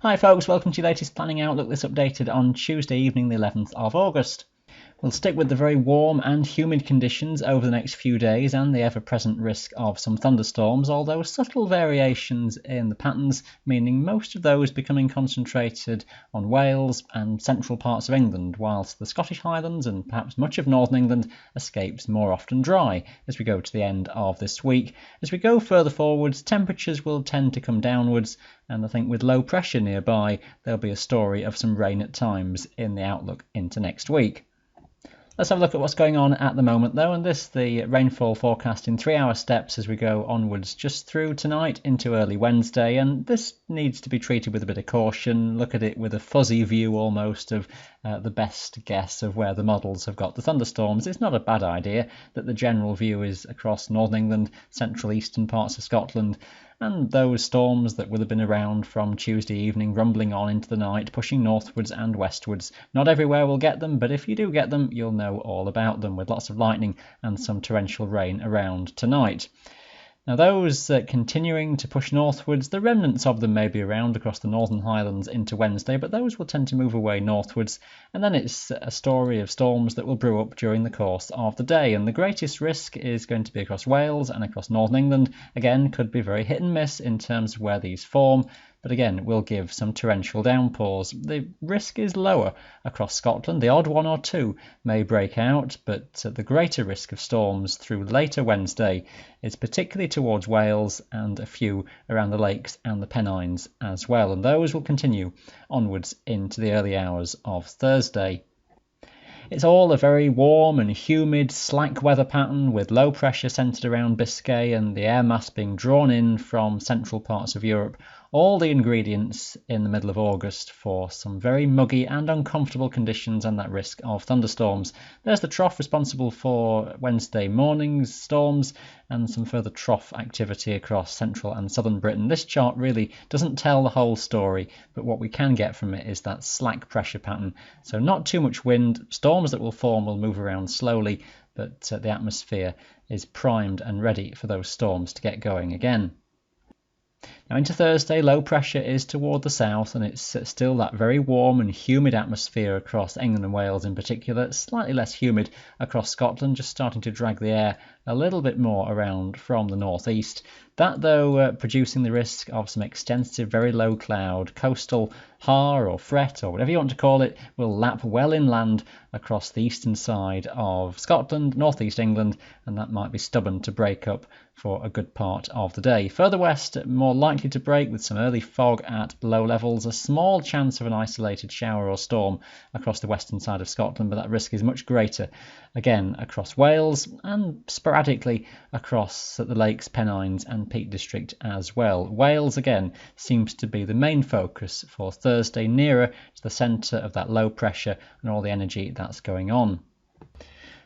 Hi folks, welcome to your latest Planning Outlook. This updated on Tuesday evening the 11th of August. We'll stick with the very warm and humid conditions over the next few days and the ever-present risk of some thunderstorms, although subtle variations in the patterns, meaning most of those becoming concentrated on Wales and central parts of England, whilst the Scottish Highlands and perhaps much of northern England escapes more often dry as we go to the end of this week. As we go further forwards, temperatures will tend to come downwards, and I think with low pressure nearby, there'll be a story of some rain at times in the outlook into next week. Let's have a look at what's going on at the moment though, and the rainfall forecast in 3-hour steps as we go onwards just through tonight into early Wednesday, and this needs to be treated with a bit of caution. Look at it with a fuzzy view almost of the best guess of where the models have got the thunderstorms. It's not a bad idea that the general view is across northern England, central eastern parts of Scotland, and those storms that will have been around from Tuesday evening rumbling on into the night, pushing northwards and westwards. Not everywhere will get them, but if you do get them, you'll know all about them, with lots of lightning and some torrential rain around tonight. Now those continuing to push northwards, the remnants of them may be around across the Northern Highlands into Wednesday, but those will tend to move away northwards, and then it's a story of storms that will brew up during the course of the day, and the greatest risk is going to be across Wales and across Northern England. Again, could be very hit and miss in terms of where these form, but again will give some torrential downpours. The risk is lower across Scotland. The odd one or two may break out, but the greater risk of storms through later Wednesday is particularly towards Wales and a few around the lakes and the Pennines as well, and those will continue onwards into the early hours of Thursday. It's all a very warm and humid, slack weather pattern with low pressure centred around Biscay and the air mass being drawn in from central parts of Europe. All the ingredients in the middle of August for some very muggy and uncomfortable conditions and that risk of thunderstorms. There's the trough responsible for Wednesday morning's storms and some further trough activity across central and southern Britain. This chart really doesn't tell the whole story, but what we can get from it is that slack pressure pattern. So not too much wind. Storms that will form will move around slowly, but the atmosphere is primed and ready for those storms to get going again. Now into Thursday, low pressure is toward the south, and it's still that very warm and humid atmosphere across England and Wales in particular, slightly less humid across Scotland, just starting to drag the air a little bit more around from the northeast. That though producing the risk of some extensive very low cloud, coastal har or fret or whatever you want to call it, will lap well inland across the eastern side of Scotland, northeast England, and that might be stubborn to break up for a good part of the day. Further west, more likely to break with some early fog at low levels, a small chance of an isolated shower or storm across the western side of Scotland, but that risk is much greater again across Wales and sporadically across the Lakes, Pennines and Peak District as well. Wales again seems to be the main focus for Thursday, nearer to the centre of that low pressure and all the energy that's going on.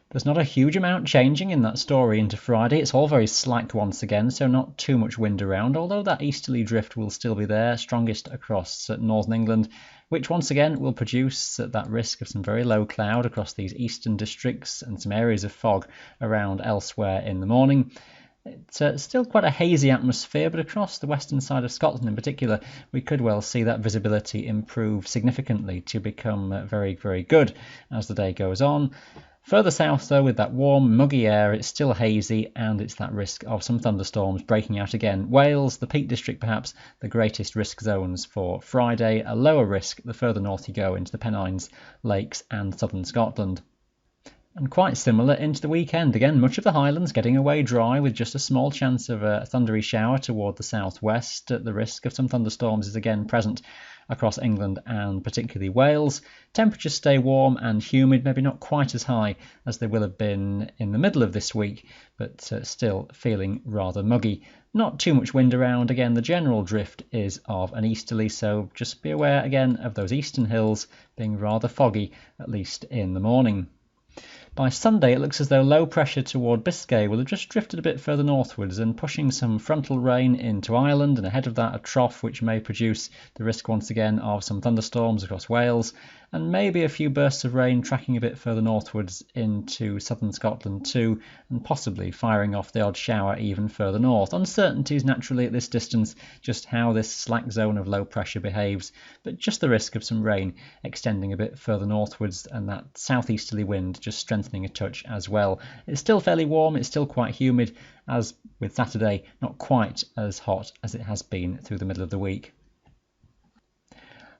There's not a huge amount changing in that story into Friday. It's all very slack once again, so not too much wind around, although that easterly drift will still be there, strongest across northern England, which once again will produce that risk of some very low cloud across these eastern districts and some areas of fog around elsewhere in the morning. It's still quite a hazy atmosphere, but across the western side of Scotland in particular, we could well see that visibility improve significantly to become very, very good as the day goes on. Further south though, with that warm, muggy air, it's still hazy and it's that risk of some thunderstorms breaking out again. Wales, the Peak District perhaps, the greatest risk zones for Friday, a lower risk the further north you go into the Pennines, Lakes and southern Scotland. And quite similar into the weekend. Again, much of the Highlands getting away dry with just a small chance of a thundery shower toward the southwest. The risk of some thunderstorms is again present across England and particularly Wales. Temperatures stay warm and humid, maybe not quite as high as they will have been in the middle of this week, but still feeling rather muggy. Not too much wind around. Again, the general drift is of an easterly, so just be aware again of those eastern hills being rather foggy, at least in the morning. By Sunday, it looks as though low pressure toward Biscay will have just drifted a bit further northwards and pushing some frontal rain into Ireland, and ahead of that a trough which may produce the risk once again of some thunderstorms across Wales. and maybe a few bursts of rain tracking a bit further northwards into southern Scotland too, and possibly firing off the odd shower even further north. Uncertainties naturally at this distance, just how this slack zone of low pressure behaves, but just the risk of some rain extending a bit further northwards and that southeasterly wind just strengthening a touch as well. It's still fairly warm, it's still quite humid, as with Saturday, not quite as hot as it has been through the middle of the week.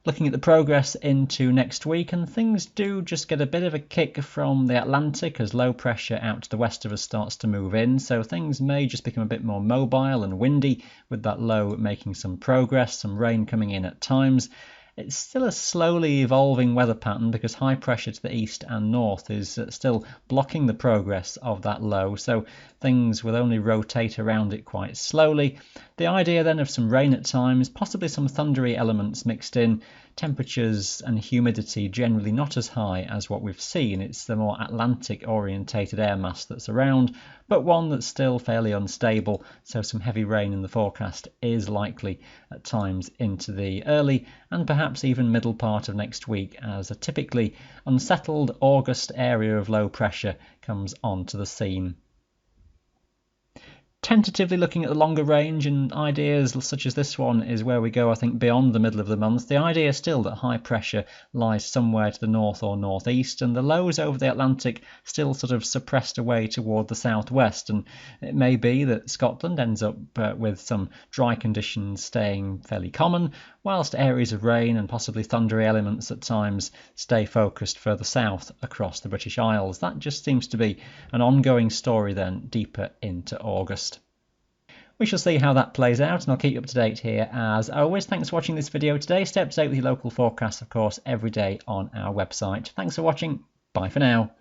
Looking at the progress into next week, and things do just get a bit of a kick from the Atlantic as low pressure out to the west of us starts to move in, so things may just become a bit more mobile and windy with that low making some progress, some rain coming in at times. It's still a slowly evolving weather pattern because high pressure to the east and north is still blocking the progress of that low, so things will only rotate around it quite slowly. The idea then of some rain at times, possibly some thundery elements mixed in, temperatures and humidity generally not as high as what we've seen. It's the more Atlantic orientated air mass that's around, but one that's still fairly unstable, so some heavy rain in the forecast is likely at times into the early and perhaps even middle part of next week as a typically unsettled August area of low pressure comes onto the scene. Tentatively looking at the longer range, and ideas such as this one is where we go, I think, beyond the middle of the month. The idea is still that high pressure lies somewhere to the north or northeast, and the lows over the Atlantic still sort of suppressed away toward the southwest, and it may be that Scotland ends up with some dry conditions staying fairly common, whilst areas of rain and possibly thundery elements at times stay focused further south across the British Isles. That just seems to be an ongoing story then deeper into August. We shall see how that plays out, and I'll keep you up to date here as always. Thanks for watching this video today. Stay up to date with your local forecasts, of course, every day on our website. Thanks for watching. Bye for now.